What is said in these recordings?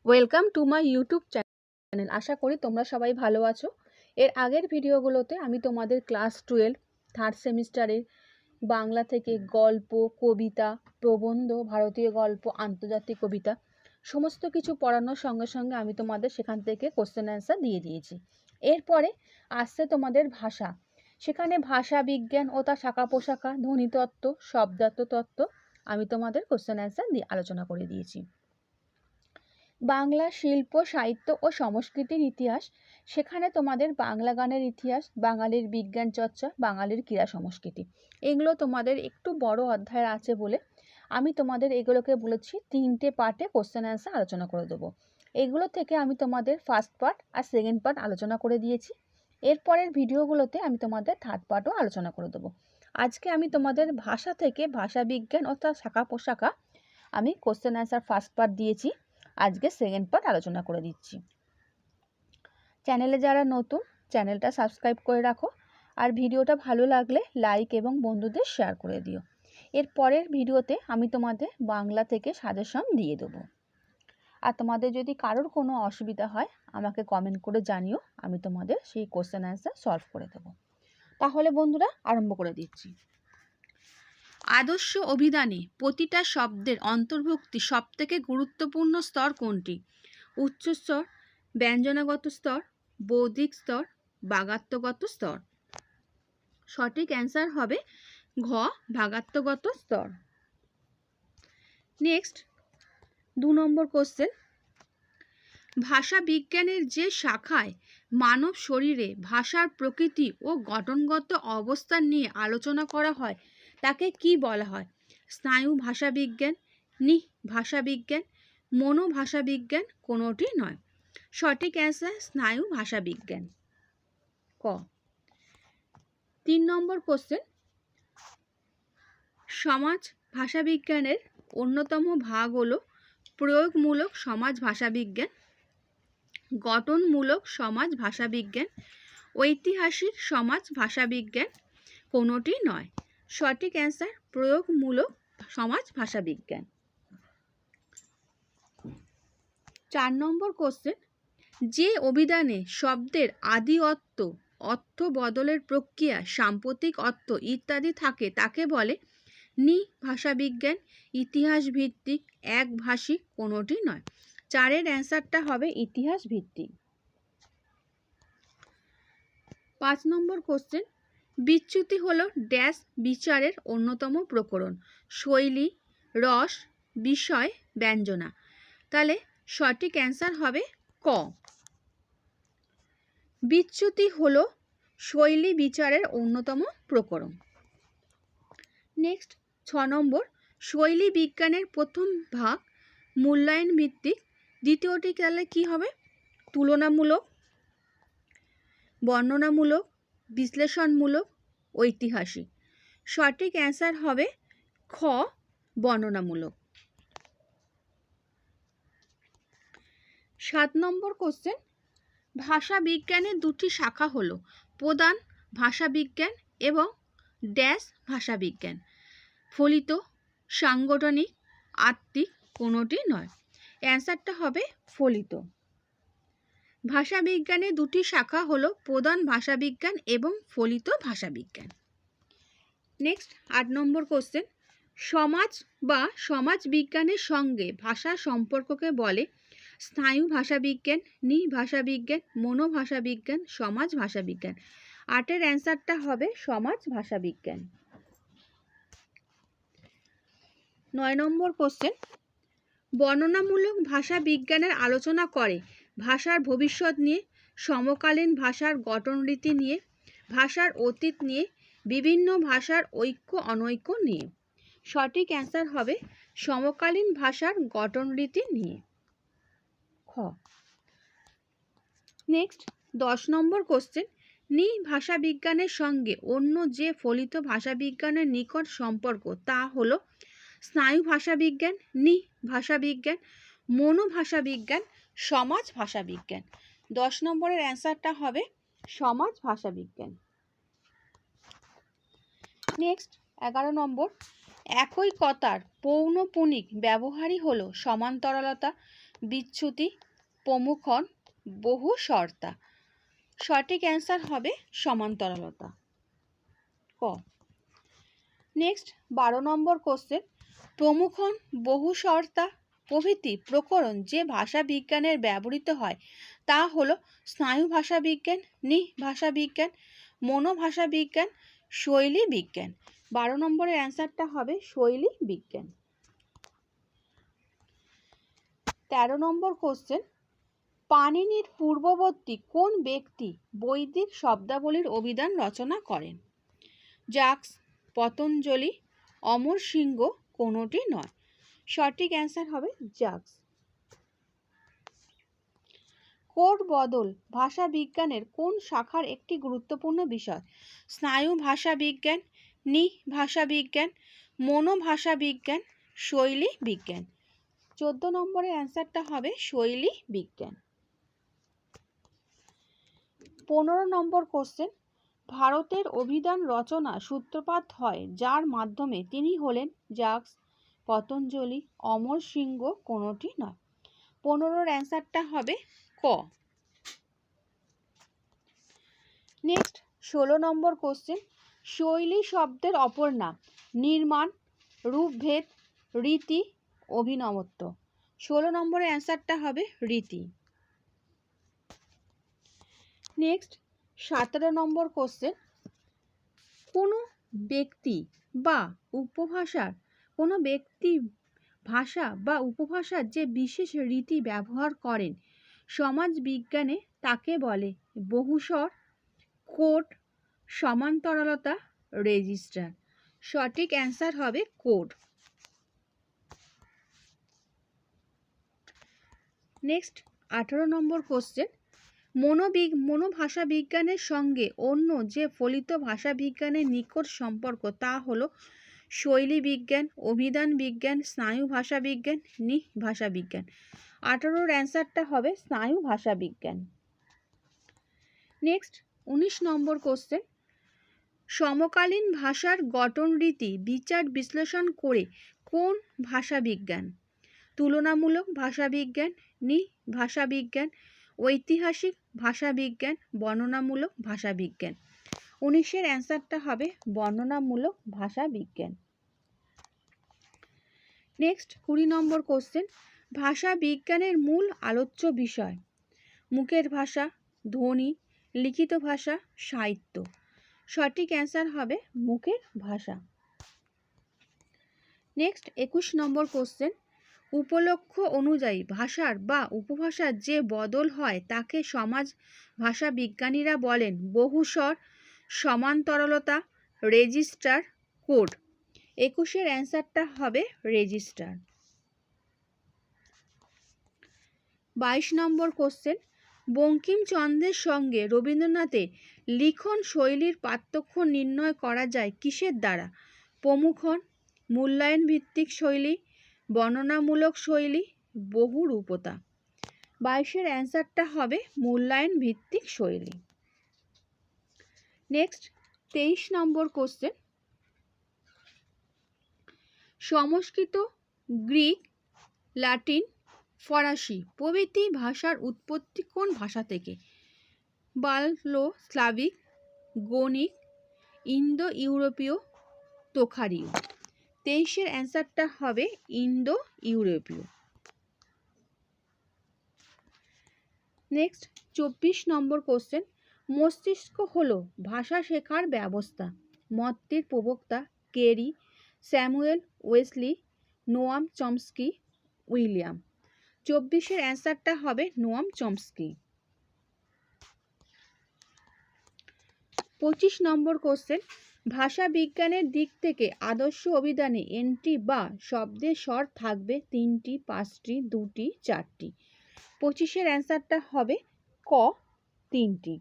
Welcome to my YouTube channel. আশা করি তোমরা সবাই ভালো আছো। এর আগের ভিডিওগুলোতে আমি তোমাদের ক্লাস 12 থার্ড সেমিস্টারের বাংলা থেকে গল্প, কবিতা, প্রবন্ধ, ভারতীয় গল্প, আন্তর্জাতিক কবিতা সমস্ত কিছু পড়ানোর সঙ্গে সঙ্গে আমি তোমাদের সেখান থেকে কোশ্চেন অ্যান্সার দিয়ে দিয়েছি। এরপরে আসছে তোমাদের ভাষা। সেখানে ভাষা বিজ্ঞান ও তার শাখা পোশাখা, ধ্বনিতত্ত্ব, শব্দার্থ তত্ত্ব আমি তোমাদের কোশ্চেন অ্যান্সার দিয়ে আলোচনা করে দিয়েছি। বাংলা শিল্প, সাহিত্য ও সংস্কৃতির ইতিহাস, সেখানে তোমাদের বাংলা গানের ইতিহাস, বাঙালির বিজ্ঞান চর্চা, বাঙালির ক্রীড়া সংস্কৃতি, এগুলো তোমাদের একটু বড় অধ্যায় আছে বলে আমি তোমাদের এগুলোকে বলেছি 3টে পার্টে কোশ্চেন অ্যান্সার আলোচনা করে দেবো। এগুলো থেকে আমি তোমাদের ফার্স্ট পার্ট আর সেকেন্ড পার্ট আলোচনা করে দিয়েছি। এরপরের ভিডিওগুলোতে আমি তোমাদের থার্ড পার্টও আলোচনা করে দেবো। আজকে আমি তোমাদের ভাষা থেকে ভাষা বিজ্ঞান ও তার শাখা পোশাখা আমি কোশ্চেন অ্যান্সার ফার্স্ট পার্ট দিয়েছি, আজকে সেকেন্ড পার্ট আলোচনা করে দিচ্ছি। চ্যানেলে যারা নতুন, চ্যানেলটা সাবস্ক্রাইব করে রাখো, আর ভিডিওটা ভালো লাগলে লাইক এবং বন্ধুদের শেয়ার করে দিও। এর পরের ভিডিওতে আমি তোমাদের বাংলা থেকে সাজেশন দিয়ে দেবো। আর তোমাদের যদি কারোর কোনো অসুবিধা হয় আমাকে কমেন্ট করে জানিও, আমি তোমাদের সেই কোশ্চেন অ্যান্সার সলভ করে দেবো। তাহলে বন্ধুরা আরম্ভ করে দিচ্ছি। আদর্শ অভিধানে প্রতিটা শব্দের অন্তর্ভুক্তি সবথেকে গুরুত্বপূর্ণ স্তর কোনটি? উচ্চস্তর, ব্যঞ্জনাগত স্তর, বৌদ্ধিক স্তর, ভাগাত্মগত স্তর। সঠিক অ্যান্সার হবে ঘ, ভাগাত্মগত স্তর। নেক্সট 2 নম্বর কোশ্চেন। ভাষা বিজ্ঞানের যে শাখায় মানব শরীরে ভাষার প্রকৃতি ও গঠনগত অবস্থান নিয়ে আলোচনা করা হয় তাকে কি বলা হয়? স্নায়ু ভাষাবিজ্ঞান, নিহ ভাষাবিজ্ঞান, মনোভাষাবিজ্ঞান, কোনোটি নয়। সঠিক অ্যান্সার স্নায়ু ভাষাবিজ্ঞান, ক। 3 নম্বর কোশ্চেন। সমাজ ভাষাবিজ্ঞানের অন্যতম ভাগ হলো প্রয়োগমূলক সমাজ ভাষাবিজ্ঞান, গঠনমূলক সমাজ ভাষাবিজ্ঞান, ঐতিহাসিক সমাজ ভাষাবিজ্ঞান, কোনোটি নয়। সঠিক অ্যান্সার প্রয়োগমূলক সমাজ ভাষাবিজ্ঞান। 4 নম্বর কোশ্চেন। যে অভিধানে শব্দের আদি অর্থ, অর্থ বদলের প্রক্রিয়া, সাম্প্রতিক অর্থ ইত্যাদি থাকে তাকে বলে নি ভাষাবিজ্ঞান, ইতিহাস ভিত্তিক, একভাষিক, কোনোটি নয়। 4-এর অ্যান্সারটা হবে ইতিহাস ভিত্তিক। 5 নম্বর কোশ্চেন। বিচ্যুতি হলো ড্যাশ বিচারের অন্যতম প্রকরণ? শৈলী, রস, বিষয়, ব্যঞ্জনা। তাহলে সঠিক অ্যান্সার হবে ক। বিচ্যুতি হলো শৈলী বিচারের অন্যতম প্রকরণ। নেক্সট 6 নম্বর। শৈলী বিজ্ঞানের প্রথম ভাগ মূল্যায়ন ভিত্তিক, দ্বিতীয়টি তাহলে কি হবে? তুলনামূলক, বর্ণনামূলক, বিশ্লেষণমূলক, ঐতিহাসিক। সঠিক অ্যান্সার হবে খ, বর্ণনামূলক। 7 নম্বর কোশ্চেন। ভাষা বিজ্ঞানের 2টি শাখা হলো প্রধান ভাষাবিজ্ঞান এবং ড্যাশ ভাষাবিজ্ঞান। ফলিত, সাংগঠনিক, আত্মিক, কোনোটি নয়। অ্যান্সারটা হবে ফলিত। ভাষাবিজ্ঞানের 2টি শাখা হলো প্রধান ভাষাবিজ্ঞান এবং ফলিত ভাষাবিজ্ঞান। নেক্সট 8 নম্বর কোশ্চেন। সমাজ বা সমাজ বিজ্ঞানের সঙ্গে ভাষা সম্পর্ককে বলে স্নায়ু ভাষাবিজ্ঞান, নি ভাষাবিজ্ঞান, মনোভাষাবিজ্ঞান, সমাজ ভাষাবিজ্ঞান। 8-এর অ্যান্সারটা হবে সমাজ ভাষাবিজ্ঞান। 9 নম্বর কোশ্চেন। বর্ণনামূলক ভাষা বিজ্ঞানের আলোচনা করে ভাষার ভবিষ্যৎ নিয়ে, সমকালীন ভাষার গঠনরীতি নিয়ে, ভাষার অতীত নিয়ে, বিভিন্ন ভাষার ঐক্য অনৈক্য নিয়ে। সঠিক অ্যান্সার হবে সমকালীন ভাষার গঠনরীতি নিয়ে, খ। নেক্সট 10 নম্বর কোশ্চেন। নি ভাষাবিজ্ঞানের সঙ্গে অন্য যে ফলিত ভাষাবিজ্ঞানের নিকট সম্পর্ক তা হলো স্নায়ু ভাষাবিজ্ঞান, নি ভাষাবিজ্ঞান, মনোভাষাবিজ্ঞান, সমাজ ভাষাবিজ্ঞান। 10 নম্বরের অ্যান্সারটা হবে সমাজ ভাষাবিজ্ঞান। নেক্সট 11 নম্বর। একই কথার পৌনঃপুনিক ব্যবহারই হলো সমান্তরালতা, বিচ্যুতি, প্রমুখন, বহু শর্তা। সঠিক অ্যান্সার হবে সমান্তরালতা, ক। নেক্সট 12 নম্বর কোশ্চেন, প্রমুখন, বহু শর্তা প্রভৃতি প্রকরণ যে ভাষা বিজ্ঞানের ব্যবহৃত হয় তা হলো স্নায়ু ভাষা বিজ্ঞান, ভাষা বিজ্ঞান, মনোভাষা বিজ্ঞান, শৈলী বিজ্ঞান। 12 নম্বরের অ্যান্সারটা হবে শৈলী বিজ্ঞান। 13 নম্বর কোশ্চেন, পাণিনির পূর্ববর্তী কোন ব্যক্তি বৈদিক শব্দাবলীর অভিধান রচনা করেন? জাক্স, পতঞ্জলি, অমরসিংহ, কোনোটি নয়। সঠিক অ্যান্সার হবে জাক্স। কোড বদল ভাষা বিজ্ঞানের কোন শাখার একটি গুরুত্বপূর্ণ বিষয়? স্নায়ু ভাষা বিজ্ঞান, ভাষা বিজ্ঞান, মনোভাষা বিজ্ঞান, শৈলী বিজ্ঞান। 14 নম্বরের অ্যান্সারটা হবে শৈলী বিজ্ঞান। 15 নম্বর কোশ্চেন, ভারতের অভিধান রচনা সূত্রপাত হয় যার মাধ্যমে তিনি হলেন? জাক্স, পতঞ্জলি, অমরসিংহ, কোনোটি নয়। 15-র অ্যান্সারটা হবে ক। নেক্সট 16 নম্বর কোশ্চেন, শৈলী শব্দের অপর নাম? নির্মাণ, রূপভেদ, রীতি, অভিনবত্ব। 16 নম্বরের অ্যান্সারটা হবে রীতি। নেক্সট 17 নম্বর কোশ্চেন, কোনো ব্যক্তি বা উপভাষার ভাষা বা উপভাষার যে বিশেষ রীতি ব্যবহার করেন সমাজ বিজ্ঞানে তাকে বলে বহুস্বর, কোড, সমান্তরালতা, রেজিস্টার। সঠিক অ্যান্সার হবে কোড। নেক্সট 18 নম্বর কোশ্চেন, মনোভাষা বিজ্ঞানের সঙ্গে অন্য যে ফলিত ভাষা বিজ্ঞানের নিকট সম্পর্ক তা হলো শৈলী বিজ্ঞান, অভিধান বিজ্ঞান, স্নায়ু ভাষা বিজ্ঞান, ভাষা বিজ্ঞান। 18-র অ্যান্সারটা হবে স্নায়ু ভাষা বিজ্ঞান। নেক্সট 19 নম্বর কোশ্চেন, সমকালীন ভাষার গঠন রীতি বিচার বিশ্লেষণ করে কোন ভাষা বিজ্ঞান? তুলনামূলক ভাষা বিজ্ঞান, ভাষা বিজ্ঞান, ঐতিহাসিক ভাষা বিজ্ঞান, বর্ণনামূলক ভাষা বিজ্ঞান। 19-এর অ্যান্সারটা হবে বর্ণনামূলক ভাষা বিজ্ঞান। নেক্সট 20 নম্বর কোশ্চেন, ভাষা বিজ্ঞানের মূল আলোচ্য বিষয়? মুখের ভাষা, ধ্বনি, লিখিত ভাষা, সাহিত্য। সঠিক অ্যান্সার হবে মুখের ভাষা। নেক্সট 21 নম্বর কোশ্চেন, উপলক্ষ অনুযায়ী ভাষার বা উপভাষার যে বদল হয় তাকে সমাজ ভাষা বিজ্ঞানীরা বলেন বহুস্বর, সমান্তরালতা, রেজিস্টার, কোড। 21-এর অ্যান্সারটা হবে রেজিস্টার। 22 নম্বর কোশ্চেন, বঙ্কিমচন্দ্রের সঙ্গে রবীন্দ্রনাথের লিখন শৈলীর পার্থক্য নির্ণয় করা যায় কিসের দ্বারা? প্রমুখন, মূল্যায়ন ভিত্তিক শৈলী, বর্ণনামূলক শৈলী, বহুরূপতা। 22-এর অ্যান্সারটা হবে মূল্যায়ন ভিত্তিক শৈলী। নেক্সট 23 নম্বর কোশ্চেন, সংস্কৃত, গ্রিক, লাতিন, ফরাসি প্রভৃতি ভাষার উৎপত্তি কোন ভাষা থেকে? বাল্লো স্লাভিক, গণিক, ইন্দো ইউরোপীয়, তোখারীয়। 23-এর অ্যান্সারটা হবে ইন্দো ইউরোপীয়। নেক্সট 24 নম্বর কোশ্চেন, মস্তিষ্ক হলো ভাষা শেখার ব্যবস্থা। মতটির প্রবক্তা Carey, Samuel Wesley, Noam Chomsky, William. 24-এর অ্যান্সারটা হবে নোয়াম চমস্কি। 25 নম্বর কোশ্চেন, ভাষা বিজ্ঞানের দিক থেকে আদর্শ অভিধানে এন্ট্রি বা শব্দের স্বর থাকবে 3টি, 5টি, 2টি, 4টি। 25-এর অ্যান্সারটা হবে ক, 3টি।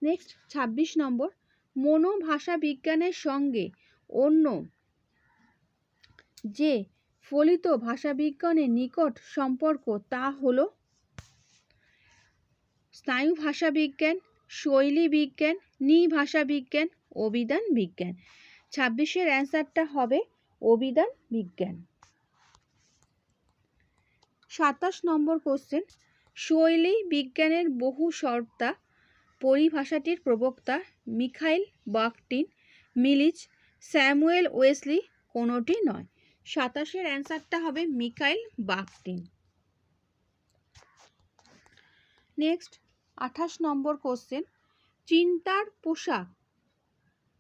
নেক্সট 26 নম্বর, মনোভাষা বিজ্ঞানের সঙ্গে অন্য যে ফলিত ভাষা বিজ্ঞানের নিকট সম্পর্ক তা হলো স্নায়ু ভাষা বিজ্ঞান, শৈলী বিজ্ঞান, ভাষা বিজ্ঞান, অভিধান বিজ্ঞান। 26-এর অ্যান্সারটা হবে অভিধান বিজ্ঞান। 27 নম্বর কোশ্চেন, শৈলী বিজ্ঞানের বহু সত্তা পরিভাষাটির প্রবক্তা Mikhail Bakhtin, Milich, Samuel Wesley কোনোটি নয়। 27-এর অ্যান্সারটা হবে মিখাইল বাখটিন। নেক্সট 28 নম্বর কোশ্চেন, চিন্তার পোশাক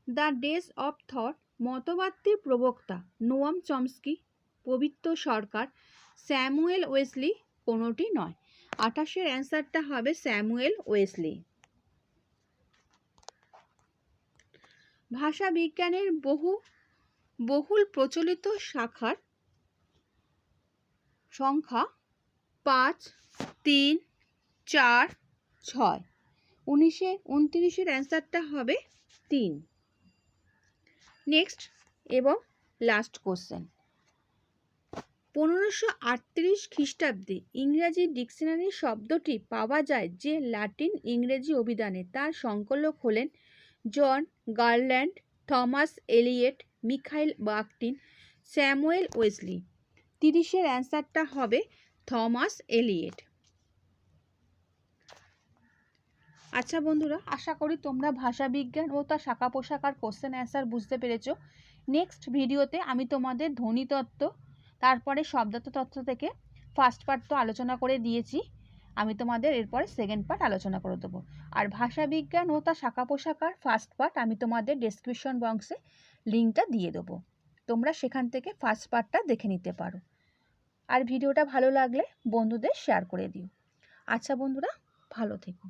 দ্য ডেজ অফ থট মতবাদটির প্রবক্তা নোয়াম চমস্কি, পবিত্র সরকার, স্যামুয়েল ওয়েসলি কোনোটি নয়। 28-এর অ্যান্সারটা হবে স্যামুয়েল ওয়েসলি। ভাষা বিজ্ঞানের বহুল প্রচলিত শাখার সংখ্যা 5, 3, 4, 6। 29-এর অ্যান্সারটা হবে 3। নেক্সট এবং লাস্ট কোশ্চেন, 1538 খ্রিস্টাব্দে ইংরাজি ডিকশনারি শব্দটি পাওয়া যায় যে লাতিন ইংরেজি অভিধানে, তার সংকলক হলেন John Garland, Thomas Elliott, Mikhail Bakhtin, Samuel Wesley. 30-এর অ্যান্সারটা হবে থমাস এলিয়ট। আচ্ছা বন্ধুরা, আশা করি তোমরা ভাষাবিজ্ঞান ও তার শাখা পোশাকার কোশ্চেন অ্যান্সার বুঝতে পেরেছো। নেক্সট ভিডিওতে আমি তোমাদের ধ্বনিতত্ত্ব, তারপরে শব্দার্থতত্ত্ব থেকে ফার্স্ট পার্ট তো আলোচনা করে দিয়েছি, আমি তোমাদের এরপরে সেকেন্ড পার্ট আলোচনা করে দেবো। আর ভাষাবিজ্ঞান ও তার শাখা পোশাকার ফার্স্ট পার্ট আমি তোমাদের ডেসক্রিপশন বক্সে লিঙ্কটা দিয়ে দেবো, তোমরা সেখান থেকে ফার্স্ট পার্টটা দেখে নিতে পারো। আর ভিডিওটা ভালো লাগলে বন্ধুদের শেয়ার করে দিও। আচ্ছা বন্ধুরা, ভালো থেকো।